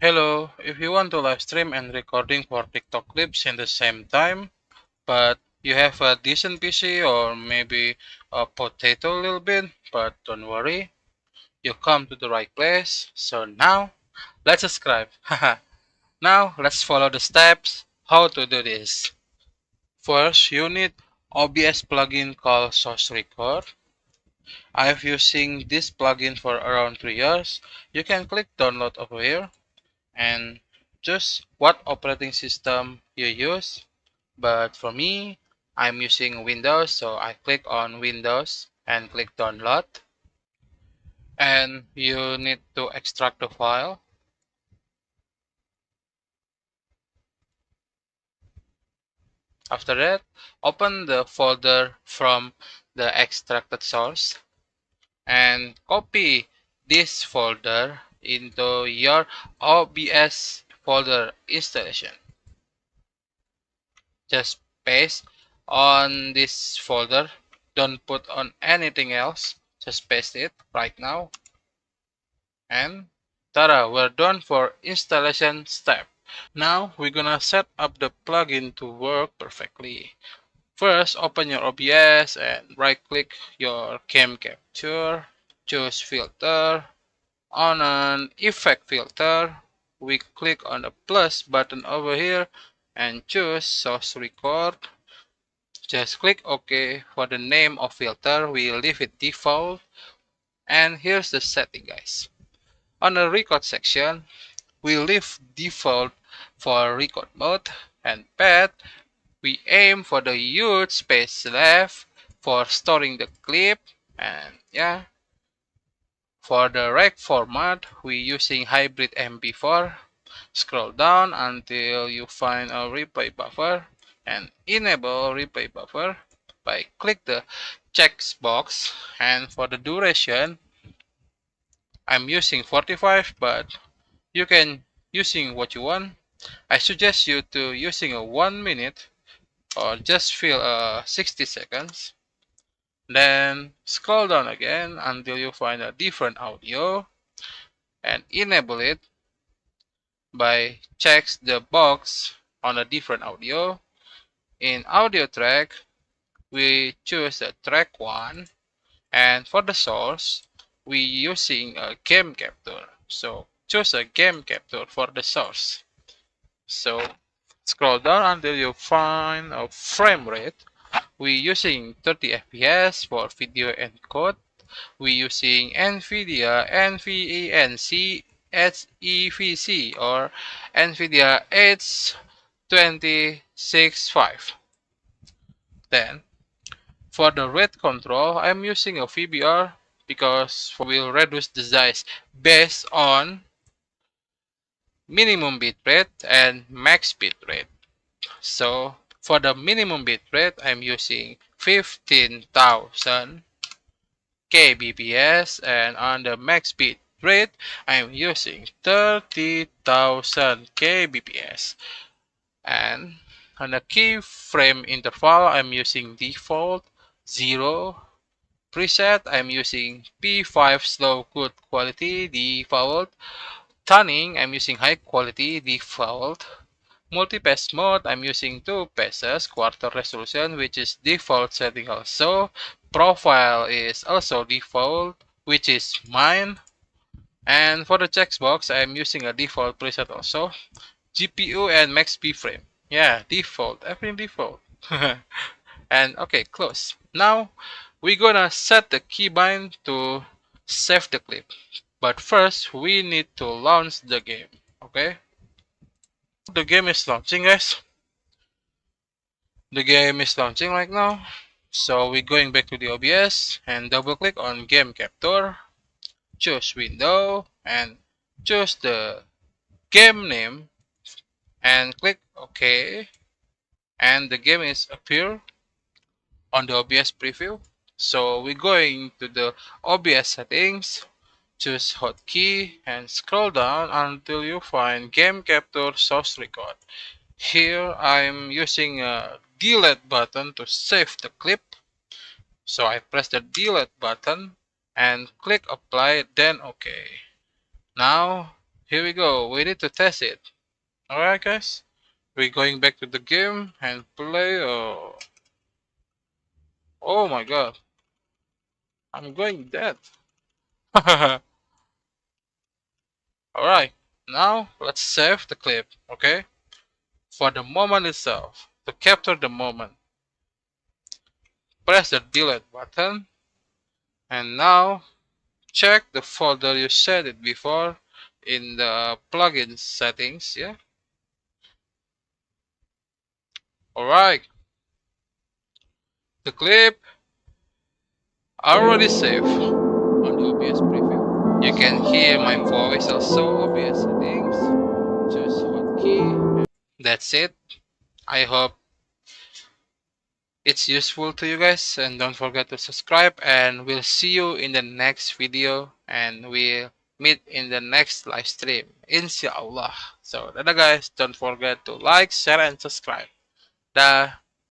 Hello, if you want to live stream and recording for TikTok clips in the same time, but you have a decent PC or maybe a potato a little bit, but don't worry, you come to the right place. So now, let's subscribe. Haha. Now, let's follow the steps how to do this. First, you need OBS plugin called Source Record. I've using this plugin for around 3 years. You can click download over here and choose what operating system you use. But for me, I'm using Windows, so I click on Windows and click download. And you need to extract the file. After that, open the folder from the extracted source and copy this folder into your OBS folder installation. Just paste on this folder. Don't put on anything else. Just paste it right now. And ta-da, we're done for installation step. Now we're gonna set up the plugin to work perfectly. First, open your OBS and right click your cam capture. Choose filter. On an effect filter, we click on the plus button over here and choose source record. Just click OK. For the name of filter, we leave it default. And here's the setting, guys. On the record section, we leave default for record mode and path. We aim for the huge space left for storing the clip. And yeah, for the rec format, we using hybrid MP4. Scroll down until you find a replay buffer and enable replay buffer by click the checkbox. And for the duration, I'm using 45, but you can using what you want. I suggest you to using a 1 minute or just fill 60 seconds. Then scroll down again until you find a different audio and enable it by checks the box on a different audio. In audio track, we choose the track 1, and for the source, we using a game capture. So choose a game capture for the source. So scroll down until you find a frame rate. We using 30 fps for video encode. We using NVIDIA NVENC HEVC or NVIDIA H265. Then for the rate control, I'm using a VBR because will reduce the size based on minimum bitrate and max bitrate. So for the minimum bitrate, I'm using 15,000 kbps, and on the max bitrate, I'm using 30,000 kbps. And on the keyframe interval, I'm using default 0. Preset, I'm using P5 slow good quality default. Tuning, I'm using high quality default. Multi-pass mode, I'm using 2 passes, quarter resolution, which is default setting also. Profile is also default, which is mine. And for the checkbox, I'm using a default preset also. GPU and max frame. Yeah, default, everything default. And okay, close. Now, we're gonna set the keybind to save the clip. But first, we need to launch the game. Okay? The game is launching, guys. The game is launching right now. So we're going back to the OBS and double click on game capture. Choose window and choose the game name and click OK. And the game is appear on the OBS preview. So we're going to the OBS settings, choose hotkey and scroll down until you find game capture source record. Here I'm using a delete button to save the clip. So I press the delete button and click apply, then OK. Now here we go. We need to test it. Alright guys. We're going back to the game and play. Oh my god. I'm going dead. Alright. Now let's save the clip. Okay. For the moment itself. To capture the moment. Press the delete button. And now check the folder you set it before in the plugin settings. Yeah. Alright. The clip already saved on the OBS preview. You can hear my voice also. OBS settings. Choose hotkey. That's it. I hope it's useful to you guys, and don't forget to subscribe, and we'll see you in the next video, and we'll meet in the next live stream, inshallah. So dadah guys, don't forget to like, share, and subscribe. Dah.